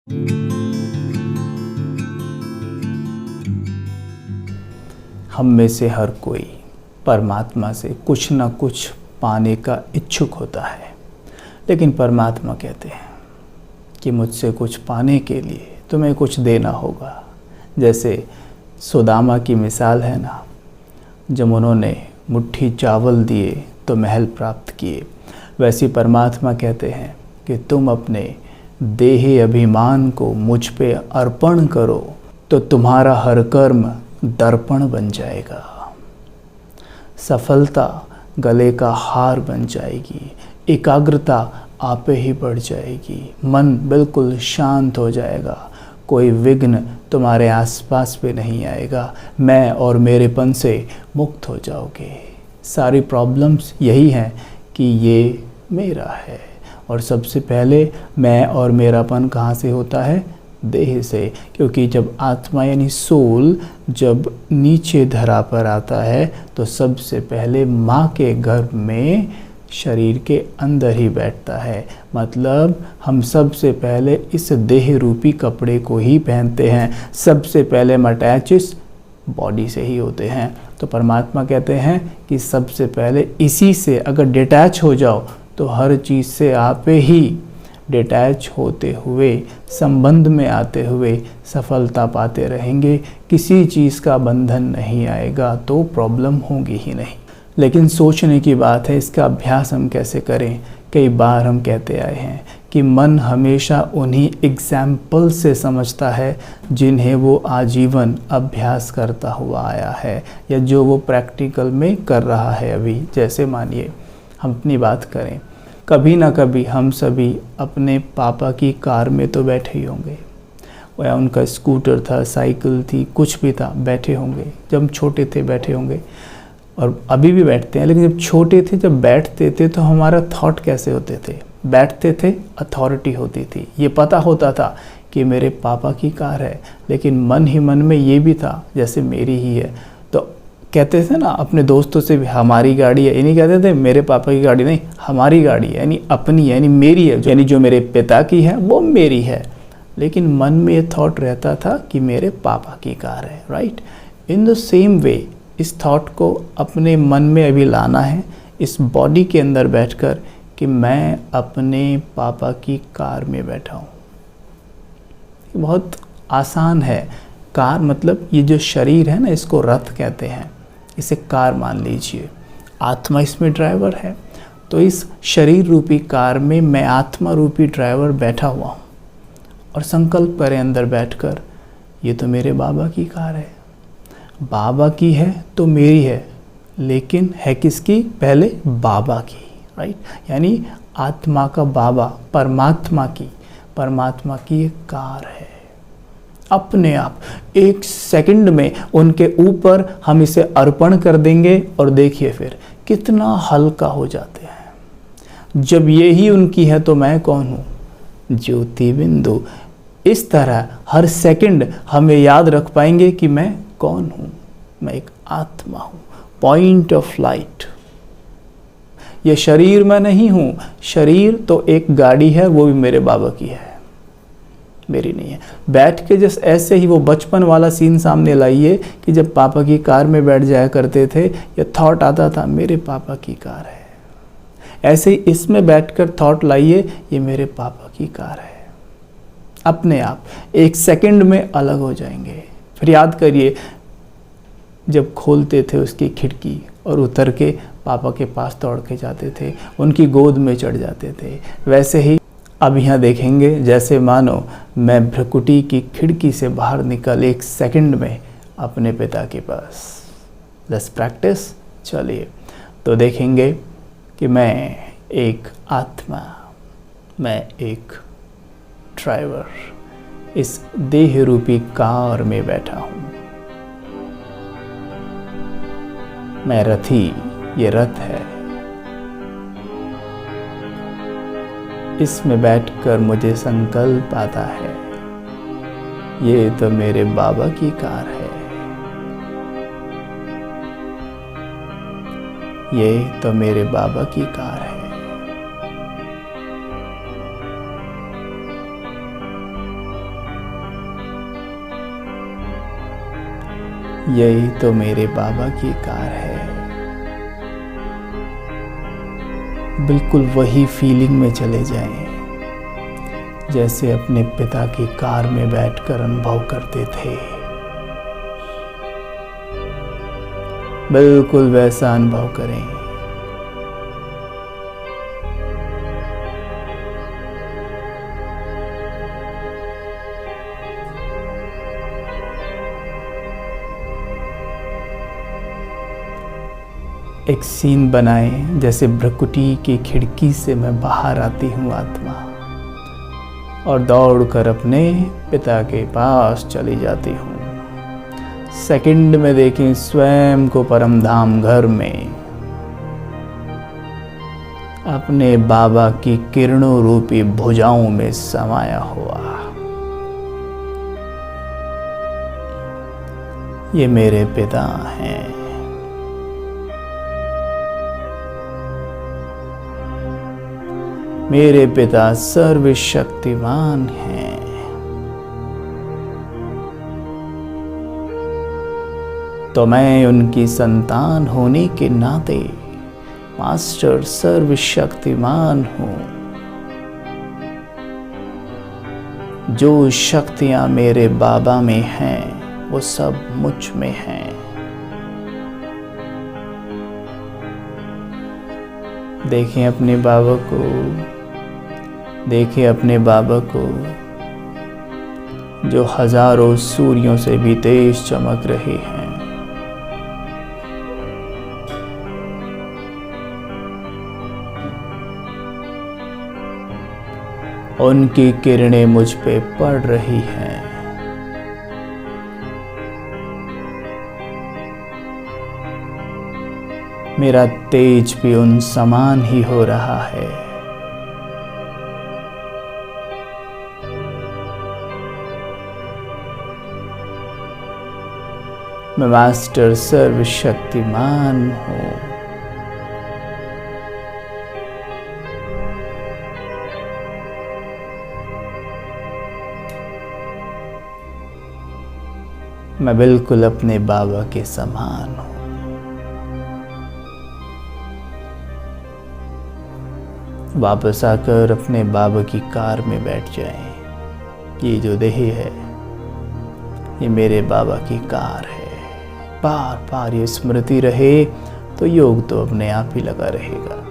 हम में से हर कोई परमात्मा से कुछ न कुछ पाने का इच्छुक होता है, लेकिन परमात्मा कहते हैं कि मुझसे कुछ पाने के लिए तुम्हें कुछ देना होगा। जैसे सुदामा की मिसाल है ना, जब उन्होंने मुट्ठी चावल दिए तो महल प्राप्त किए, वैसे परमात्मा कहते हैं कि तुम अपने देही अभिमान को मुझ पे अर्पण करो तो तुम्हारा हर कर्म दर्पण बन जाएगा। सफलता गले का हार बन जाएगी, एकाग्रता आपे ही बढ़ जाएगी, मन बिल्कुल शांत हो जाएगा, कोई विघ्न तुम्हारे आसपास पे नहीं आएगा, मैं और मेरेपन से मुक्त हो जाओगे। सारी प्रॉब्लम्स यही हैं कि ये मेरा है, और सबसे पहले मैं और मेरापन कहाँ से होता है? देह से, क्योंकि जब आत्मा यानी सोल जब नीचे धरा पर आता है तो सबसे पहले माँ के गर्भ में शरीर के अंदर ही बैठता है। मतलब हम सबसे पहले इस देह रूपी कपड़े को ही पहनते हैं, सबसे पहले हम अटैच इस बॉडी से ही होते हैं। तो परमात्मा कहते हैं कि सबसे पहले इसी से अगर डिटैच हो जाओ तो हर चीज़ से आप ही डिटैच होते हुए, संबंध में आते हुए सफलता पाते रहेंगे। किसी चीज़ का बंधन नहीं आएगा तो प्रॉब्लम होगी ही नहीं। लेकिन सोचने की बात है, इसका अभ्यास हम कैसे करें? कई बार हम कहते आए हैं कि मन हमेशा उन्हीं एग्जाम्पल से समझता है जिन्हें वो आजीवन अभ्यास करता हुआ आया है, या जो वो प्रैक्टिकल में कर रहा है अभी। जैसे मानिए हम अपनी बात करें, कभी ना कभी हम सभी अपने पापा की कार में तो बैठे ही होंगे, या उनका स्कूटर था, साइकिल थी, कुछ भी था, बैठे होंगे। जब हम छोटे थे बैठे होंगे, और अभी भी बैठते हैं। लेकिन जब छोटे थे, जब बैठते थे तो हमारा थॉट कैसे होते थे? बैठते थे, अथॉरिटी होती थी, ये पता होता था कि मेरे पापा की कार है, लेकिन मन ही मन में ये भी था जैसे मेरी ही है। तो कहते थे ना अपने दोस्तों से भी, हमारी गाड़ी है, ये नहीं कहते थे मेरे पापा की गाड़ी, नहीं, हमारी गाड़ी है, यानी अपनी, यानी मेरी है, यानी जो मेरे पिता की है वो मेरी है। लेकिन मन में ये थॉट रहता था कि मेरे पापा की कार है, right? In the same way इस थॉट को अपने मन में अभी लाना है, इस बॉडी के अंदर बैठकर, कि मैं अपने पापा की कार में बैठा हूँ। बहुत आसान है। कार मतलब ये जो शरीर है ना, इसको रथ कहते हैं, इसे कार मान लीजिए। आत्मा इसमें ड्राइवर है, तो इस शरीर रूपी कार में मैं आत्मा रूपी ड्राइवर बैठा हुआ हूँ, और संकल्प करें अंदर बैठकर, ये तो मेरे बाबा की कार है। बाबा की है तो मेरी है, लेकिन है किसकी? पहले बाबा की, राइट? यानी आत्मा का बाबा परमात्मा की एक कार है। अपने आप एक सेकंड में उनके ऊपर हम इसे अर्पण कर देंगे, और देखिए फिर कितना हल्का हो जाते हैं। जब ये ही उनकी है तो मैं कौन हूँ? ज्योति बिंदु। इस तरह हर सेकंड हमें याद रख पाएंगे कि मैं कौन हूँ? मैं एक आत्मा हूँ, पॉइंट ऑफ लाइट। ये शरीर मैं नहीं हूँ। शरीर तो एक गाड़ी है, वो भी मेरे बाबा की है, मेरी नहीं है। बैठ के जस्ट ऐसे ही वो बचपन वाला सीन सामने लाइए कि जब पापा की कार में बैठ जाया करते थे, ये थॉट आता था मेरे पापा की कार है। ऐसे ही इसमें बैठकर थॉट लाइए, ये मेरे पापा की कार है। अपने आप एक सेकंड में अलग हो जाएंगे। फिर याद करिए, जब खोलते थे उसकी खिड़की और उतर के पापा के पास दौड़ के जाते थे, उनकी गोद में चढ़ जाते थे। वैसे ही अब यहाँ देखेंगे, जैसे मानो मैं भ्रकुटी की खिड़की से बाहर निकल एक सेकंड में अपने पिता के पास। Let's practice. चलिए, तो देखेंगे कि मैं एक आत्मा, मैं एक ड्राइवर इस देह रूपी कार में बैठा हूँ। मैं रथी, ये रथ है। इसमें बैठकर मुझे संकल्प आता है, ये तो मेरे बाबा की कार है, ये तो मेरे बाबा की कार है। यही तो मेरे बाबा की कार है। बिल्कुल वही फीलिंग में चले जाएं जैसे अपने पिता की कार में बैठकर अनुभव करते थे। बिल्कुल वैसा अनुभव करें। एक सीन बनाएं जैसे भ्रकुटी की खिड़की से मैं बाहर आती हूँ आत्मा, और दौड़कर अपने पिता के पास चली जाती हूँ। सेकंड में देखें स्वयं को परमधाम घर में अपने बाबा की किरणों रूपी भुजाओं में समाया हुआ। ये मेरे पिता हैं। मेरे पिता सर्वशक्तिमान हैं। तो मैं उनकी संतान होने के नाते मास्टर सर्वशक्तिमान हूं। जो शक्तियां मेरे बाबा में हैं वो सब मुझ में हैं। देखें अपने बाबा को, देखें अपने बाबा को जो हजारों सूर्यों से भी तेज चमक रहे हैं। उनकी किरणें मुझ पे पड़ रही हैं। मेरा तेज भी उन समान ही हो रहा है। मैं मास्टर सर्वशक्तिमान हूँ। मैं बिल्कुल अपने बाबा के समान हूँ। वापस आकर अपने बाबा की कार में बैठ जाएं। ये जो देह है ये मेरे बाबा की कार है। बार बार ये स्मृति रहे तो योग तो अपने आप ही लगा रहेगा।